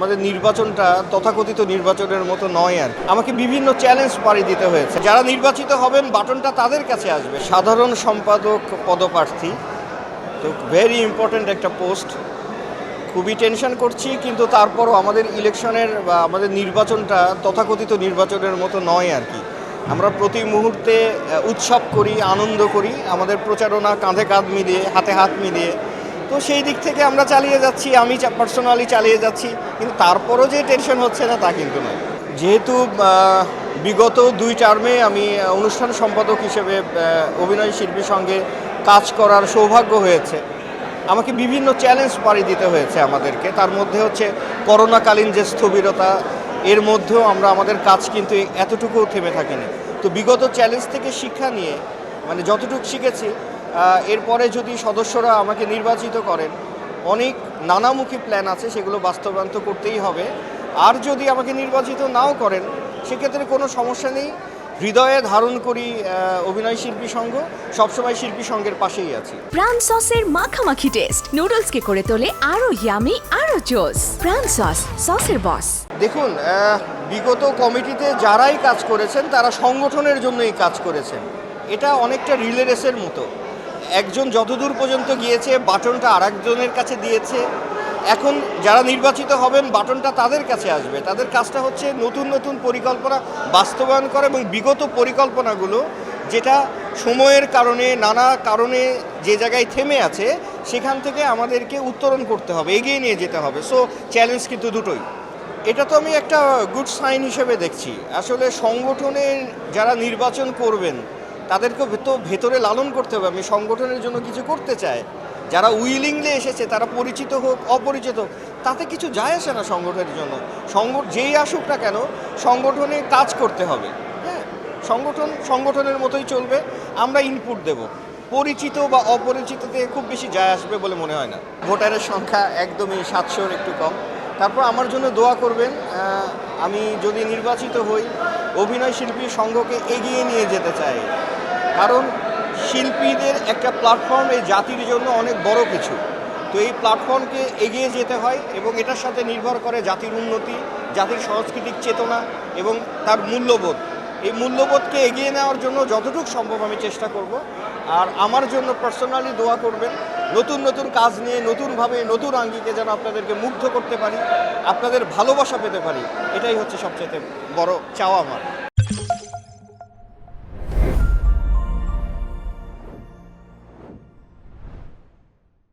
আমাদের নির্বাচনটা তথাকথিত নির্বাচনের মতো নয় আর আমাকে বিভিন্ন চ্যালেঞ্জ পাড়ি দিতে হয়েছে। যারা নির্বাচিত হবেন বাটনটা তাদের কাছে আসবে। সাধারণ সম্পাদক পদপ্রার্থী, তো ভেরি ইম্পর্ট্যান্ট একটা পোস্ট। খুবই টেনশন করছি, কিন্তু তারপরও আমাদের ইলেকশনের বা আমাদের নির্বাচনটা তথাকথিত নির্বাচনের মতো নয় আর কি। আমরা প্রতি মুহূর্তে উৎসব করি, আনন্দ করি, আমাদের প্রচারণা কাঁধে কাঁধ মিলিয়ে, হাতে হাত মিলিয়ে। তো সেই দিক থেকে আমরা চালিয়ে যাচ্ছি, আমি পার্সোনালি চালিয়ে যাচ্ছি, কিন্তু তারপরও যে টেনশন হচ্ছে না তা কিন্তু নয়। যেহেতু বিগত 2 টার্মে আমি অনুষ্ঠান সম্পাদক হিসেবে অভিনয় শিল্পীর সঙ্গে কাজ করার সৌভাগ্য হয়েছে, আমাকে বিভিন্ন চ্যালেঞ্জ পাড়ি দিতে হয়েছে আমাদেরকে। তার মধ্যে হচ্ছে করোনাকালীন যে স্থবিরতা, এর মধ্যেও আমরা আমাদের কাজ কিন্তু এতটুকুও থেমে থাকিনি। তো বিগত চ্যালেঞ্জ থেকে শিক্ষা নিয়ে মানে যতটুকু শিখেছি, এরপরে যদি সদস্যরা আমাকে নির্বাচিত করেন, অনেক নানামুখী প্ল্যান আছে, সেগুলো বাস্তবায়ন তো করতেই হবে। আর যদি আমাকে নির্বাচিত নাও করেন, সেক্ষেত্রে কোনো সমস্যা নেই। হৃদয়ে ধারণ করি অভিনয় শিল্পী সংঘ, সবসময় শিল্পী সংঘের পাশেই আছি। প্রাণ সসের মাখামাখি টেস্ট নুডলসকে করে তোলে আরো ইয়ামি, আরো জোস। প্রাণ সস, সসের বস। দেখুন, বিগত কমিটিতে যারাই কাজ করেছেন তারা সংগঠনের জন্যই কাজ করেছেন। এটা অনেকটা রিলে রেসের মতো। একজন যতদূর পর্যন্ত গিয়েছে, বাটনটা আরেকজনের কাছে দিয়েছে। এখন যারা নির্বাচিত হবেন বাটনটা তাদের কাছে আসবে। তাদের কাজটা হচ্ছে নতুন নতুন পরিকল্পনা বাস্তবায়ন করা, এবং বিগত পরিকল্পনাগুলো যেটা সময়ের কারণে, নানা কারণে যে জায়গায় থেমে আছে, সেখান থেকে আমাদেরকে উত্তরণ করতে হবে, এগিয়ে নিয়ে যেতে হবে। সো চ্যালেঞ্জ কিন্তু দুটোই। এটা তো আমি একটা গুড সাইন হিসেবে দেখছি। আসলে সংগঠনের যারা নির্বাচন করবেন তাদেরকে তো ভেতরে লালন করতে হবে। আমি সংগঠনের জন্য কিছু করতে চাই। যারা উইলিংলি এসেছে, তারা পরিচিত হোক অপরিচিত হোক, তাতে কিছু যায় আসে না সংগঠনের জন্য। যেই আসুক না কেন, সংগঠনে কাজ করতে হবে। হ্যাঁ, সংগঠনের মতোই চলবে। আমরা ইনপুট দেব। পরিচিত বা অপরিচিততে খুব বেশি যায় আসবে বলে মনে হয় না। ভোটারের সংখ্যা একদমই 700-র একটু কম। তারপর আমার জন্য দোয়া করবেন। আমি যদি নির্বাচিত হই, অভিনয় শিল্পী সংঘকে এগিয়ে নিয়ে যেতে চাই। কারণ শিল্পীদের একটা প্ল্যাটফর্ম এই জাতির জন্য অনেক বড় কিছু। তো এই প্ল্যাটফর্মকে এগিয়ে যেতে হয়, এবং এটার সাথে নির্ভর করে জাতির উন্নতি, জাতির সাংস্কৃতিক চেতনা এবং তার মূল্যবোধ। এই মূল্যবোধকে এগিয়ে নেওয়ার জন্য যতটুকু সম্ভব আমি চেষ্টা করব। আর আমার জন্য পার্সোনালি দোয়া করবেন, নতুন নতুন কাজ নিয়ে, নতুনভাবে, নতুন আঙ্গিকে যেন আপনাদেরকে মুগ্ধ করতে পারি, আপনাদের ভালোবাসা পেতে পারি। এটাই হচ্ছে সবচেয়ে বড় চাওয়া আমার।